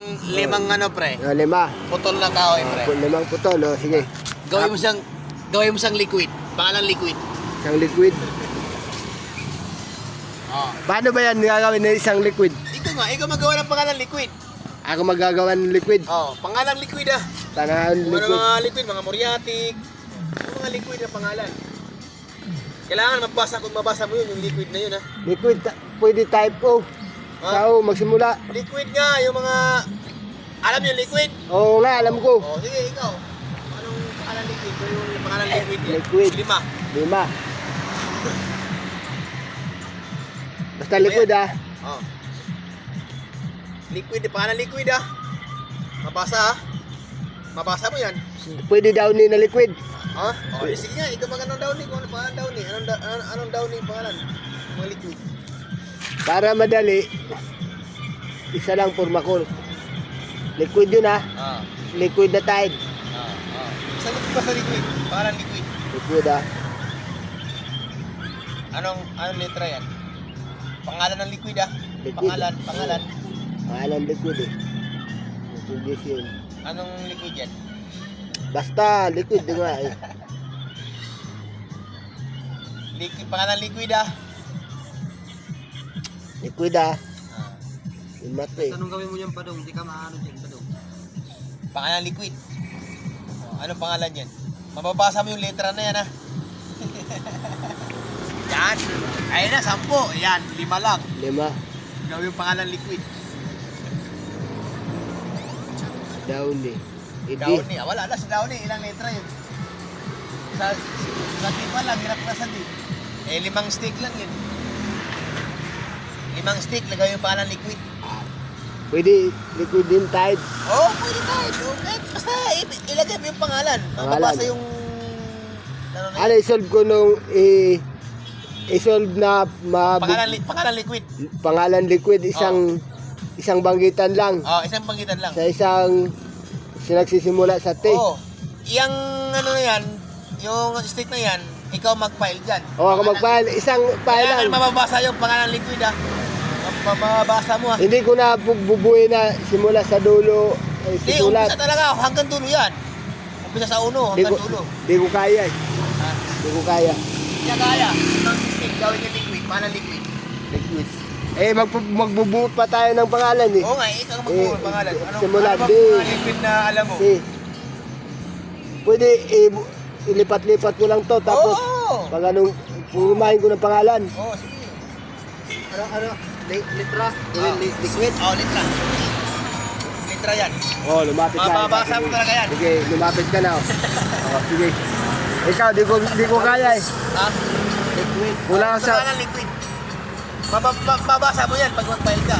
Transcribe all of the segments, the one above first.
Limang ano pre, Lima. putol na kahoy pre. Limang putol, sige. Gawin mo siyang liquid. Pangalan liquid. Isang liquid. Oh. Paano ba yan gagawin ng isang liquid? Ikaw magawa ng pangalan liquid. Ako magagawa ng liquid. Oh, pangalan liquid ah. Pangalan Ano liquid. mga liquid, mga muriatic. Ano mga liquid na pangalan. Kailangan mabasa mo yun, yung liquid na yun ah. Liquid, pwede type O. Sao, magsimula. Liquid nga, yung mga... Alam yung liquid? Oo nga, alam ko. Oh, sige, ikaw. Anong pangalan liquid? Yung pangalan liquid yan? Liquid. Lima. Basta liquid ah. Oh. Liquid, pangalan liquid ah. Mabasa ah. Mabasa mo yan. Pwede downy na liquid. Ha? Oh, sige nga, ikaw anong downy? Kung ano pangalan downy? Anong downy yung pangalan? Mga liquid. Para madali, isa lang forma ko. Liquid yun ah. Ah. Liquid na tide. Sagot pa sa liquid. Pangalan liquid. Liquid ah. Anong letra yan? Pangalan ng liquid ah. Liquid. Pangalan. Pangalan liquid eh. Liquid yun. Anong liquid yan? Basta liquid din nga eh. Pangalan liquid ah. Liquid ah. Imat eh. Anong gawin mo yan, Padong? Hindi ka maano dyan, Padong. Pangalan liquid. Anong pangalan yan? Mababasa mo yung letra na yan ah. Yan. Ayun na, 10. Yan, 5 lang. Lima. Gawin yung pangalan liquid. Downy. Downy. Ah, wala na si Downy. Ilang letra yun? Sa tipa lang, hirap na sa di. 5 stick lang yun. 5 stick, lagay yung pangalan liquid. Pwede liquid din tide. Oo, pwede tayo. Kahit basta ilagay mo yung pangalan. Mababasa yung... Ano isolve ko nung isolve na Pangalan liquid. pangalan liquid isang banggitan lang Oh, isang panggitan lang. sa isang sinagsisimula sa T. Oo. Yang ano na yan, yung stick na yan, ikaw mag-file dyan. O ako mag-file, isang file Kailangan lang. mababasa yung pangalan liquid ah. Mababasa mo ah. Hindi ko na bubuhay na simula sa dulo Hindi, susulat. umpisa talaga hanggang dulo yan. Umpisa sa uno hanggang dulo. Di ko kaya eh. Ha? Di ko kaya. Kaya kaya, isang stick gawin yung liquid, pangalan liquid. Liquid. Magbubuo pa tayo ng pangalan eh. Oo nga, ikaw magbuo ng pangalan. Simula, ano bang di. mga liquid na alam mo? Si. Pwede ilipat-lipat ko lang to tapos Oo! pag anong pumahin ko ng pangalan. Oo, sige. Litra? Liquid? Oo, litra. Litra yan. Oh, lumapit na. Mababasa mo talaga yan. Sige, lumapit ka na. Oh, sige. Ikaw, di ko kaya eh. Ha? Liquid. Wala ka sa... Pangalan liquid. Mababasa mo yan pag mag-file ka.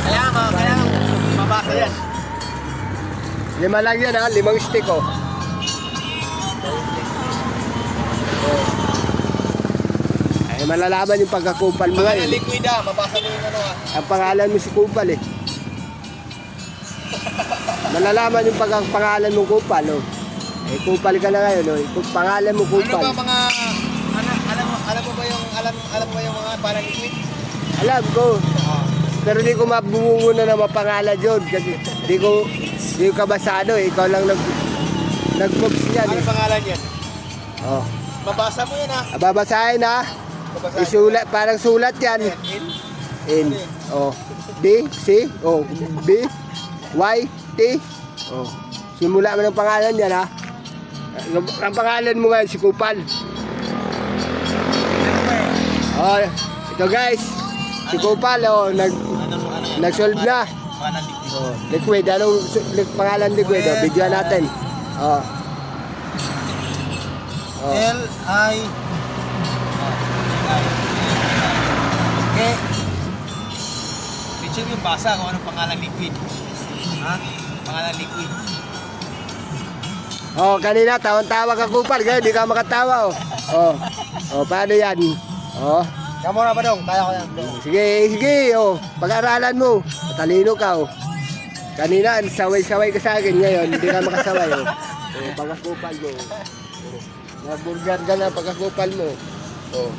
Kailangan mabasa yan. 5 lang yan ha, 5 stick oh. Ay, malalaman yung pagkakumpal mo Pangalan ngayon. liquid ah, mabasa mo yung ano ah. Ang pangalan mo si kumpal eh. Malalaman yung pagkapangalan mong kumpal oh. Eh, kumpal ka na ngayon oh. Pangalan mo Ano kumpal. ba mga alam mo ba yung mga parang liquid? Alam ko. Pero di ko mabuo na ng mapangalan yun kasi di ko kabasado eh. Ikaw lang nag-moves niyan Ano eh. pangalan yan? Oh. Mabasa mo yan ah. Babasahin ha. Babasahin. Isulat, parang sulat yan. In? N. Oh. D, C, O, B, Y, T. Oh. Simula mo ng pangalan yan ha. Ang pangalan mo ngayon si Kupal. Oh, ito guys. Si Kupal oh, nag-solve na. Pangalan liquid. Oh, liquid. Anong pangalan liquid? Oh, videoan natin. Oh. Oh. L-I... Okay. Picture yung basa kung anong pangalan liquid. Ha? Pangalan liquid. Oh, kanina tawang-tawa ka Kupal, ngayon di ka makatawa oh. Oh. Oh, paano yan? Oh. Kamu na, Padong? Kaya ko yan. Sige, oh. Pag-aralan mo. Matalino ka, oh. Kanina, saway-saway ka sa akin. Ngayon, hindi ka makasaway, oh. Oh, pagkakupal mo. Oh. Nag-burger ka na pagkakupal mo. Oh.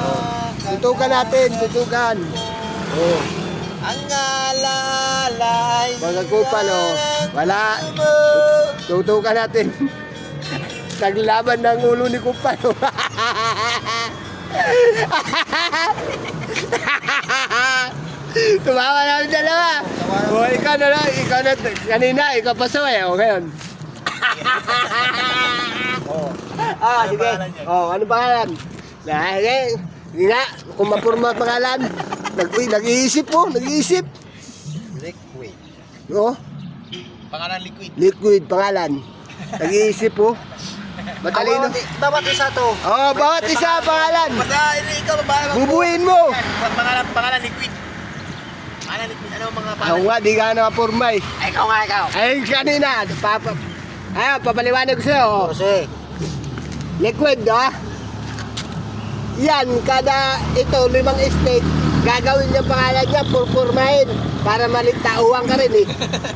Oh. Tutukan natin, tutukan. Oh. Ang alalay. Mga kupal, oh. Wala. Tutukan natin. Naglaban ng ulo ni kupal, oh. Tumawa namin dalawa. O, ikaw na lang. Ikaw na. Kanina, ikaw pa saway, oh. Ngayon. Ah, sige. Oh, ano pangalan? Sige. Hindi nga, kung mapurma pangalan. Nag-iisip po, nag-iisip. Liquid. Oh, Pangalan liquid. liquid pangalan. Nag-iisip po. Matalino. Bawat isa to. Oh, bawat isa pangalan. Basta ikaw babae. Bubuin mo. Pangalan liquid. Pangalan liquid. Ano ang mga Ako pangalan? nga, di ka napurmay. Ikaw nga, ikaw. Ay, kanina. Papaliwanag ko sa'yo. Oh. Kasi, Liquid, ah. Yan, kada ito, 5 estate, gagawin niya pangalan niya, purpurmahin. Para maligtauhan ka rin eh.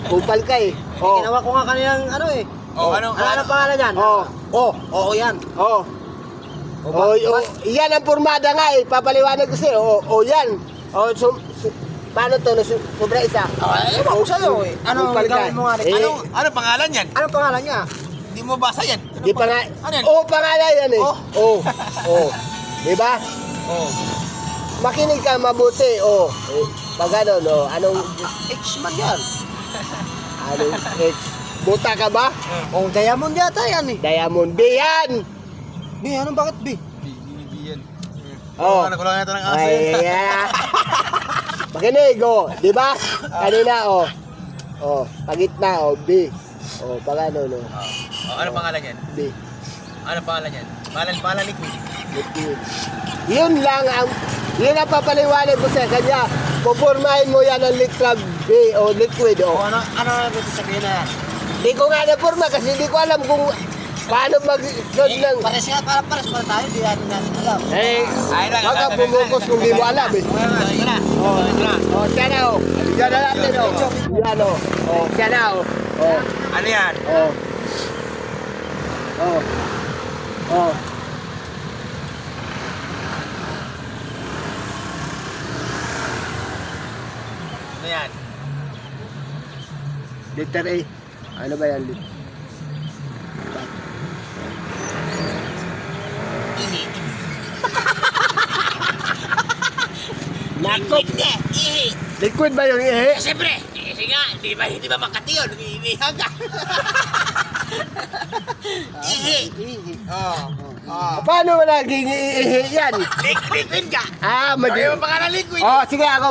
Kupal ka eh. Oh. ginawa ko nga kaninang ano eh. Oh, ano? Ano pangalan yan? Oh. Oo yan. Oh. Oh, yan ang purmada nga eh. Papaliwanag ko sa'yo. Oh, yan. Oh, paano to? Sobra isa. Ewan ko sa'yo eh. Ano Kupal ka. gawin mo nga rin? Eh, Ano pangalan yan? Anong pangalan niya? Hindi mo basa yan. Di pa nga. Ano yan? Oh, pangalan yan eh. Oh. Oh. Oh. Diba? Oh. Makinig ka mabuti. Oh. Pag ano, no? Anong, X-Man yan. anong, buta ka ba? Oh, Diamond yata yan eh. Diamond B yan. B, anong bakit B? Oh. Ano ko lang ito ng aso yan. Ay, yeah. Makinig, oh. Di ba? Kanina, oh. Oh, pagitna, oh. B. Oh, pag ano, no? Oh, ano pangalan yan? B. Ano pangalan yan? Pangalan liquid. Liquid. Yun lang ang, yun ang papaliwanag ko sa kanya. Pupurmahin mo yan ang litra B o liquid, O oh. ano ibig sabihin na yan? Di ko nga napurma kasi di ko alam kung paano mag-load ng... Pares nga, pares pala tayo, di natin alam. Eh, Ay, lang, baka lang, bumukos kung di mo alam eh. Ito na. Oh, Ito na. oh, siya na, oh. Siya na natin, oh. Yan, oh. Oh, siya na, oh. Oh, Ano yan? oh. Oh. Oh. Ano yan? Letter A. Ano ba yan? Ihi. Nakop. Ihi. Liquid ba yung ihi? Siyempre. Ihi nga. Hindi ba Makati yun? Ihihan ka. Ihi. Oh. Oh. Paano mo naging ihi yan? Liquid ka. Ah, Ayaw mo pangalan liquid. Oh, sige ako.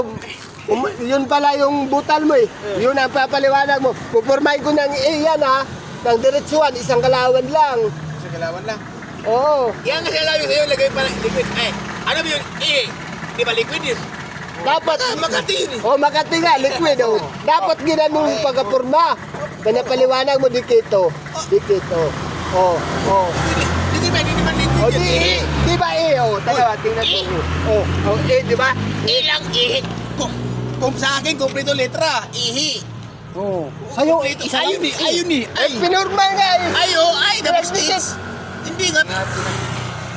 Yun pala yung butal mo eh. Yun ang papaliwanag mo. Pupurmay ko ng yan ha. Ng diretsuan, isang kalawan lang. Sa galawan lang. Oo. Yan nga sila sa'yo, lagay pa ng liquid. Eh, ano ba yun? Ihi. Di ba liquid yun? Dapat, Makati yun eh. oh Makati nga, liquid oh. Dapat ginanong yung pagkapurma. Pinapaliwanag mo dikito. Dikito. Oh, oh. Hindi ba liquid Oh, yun? Ihi. di ba oh? Tayo, tingnan mo. Oh, oh, di ba? Ilang ihi. Kung sa akin, kumpleto letra. Ihi. Oo. Sa'yo, Kumpleto. isa lang. Ayun eh, ayun eh. Ay, pinurma nga eh. Ay, oh, ay, tapos this. Hindi nga.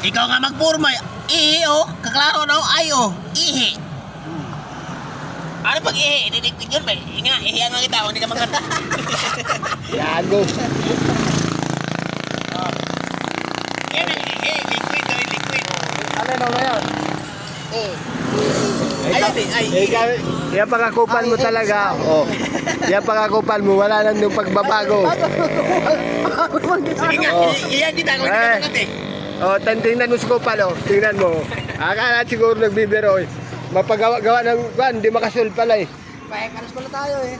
Ikaw nga magpurma. Ihi, oh. Kaklaro daw, ay, oh. Ihi. Ano pag ihi? Ididiktig yun ba? Nga, ihi nga kita, hindi ka magkata. Yago. Yan ang ihi. Liquid, gawin liquid. Alin na yan? Ayun eh, ay. Yan pangakupal mo talaga. Oh. Yan pangakupal mo. Wala nang yung pagbabago. Sige nga, Oh. ihi kita, hindi ka magkata eh. Oh, tingnan mo si Kupal, oh. Tingnan mo. Akala siguro nagbibiro, eh. Mapagawa-gawa ng, hindi makasul pala, eh. Pares pala tayo eh.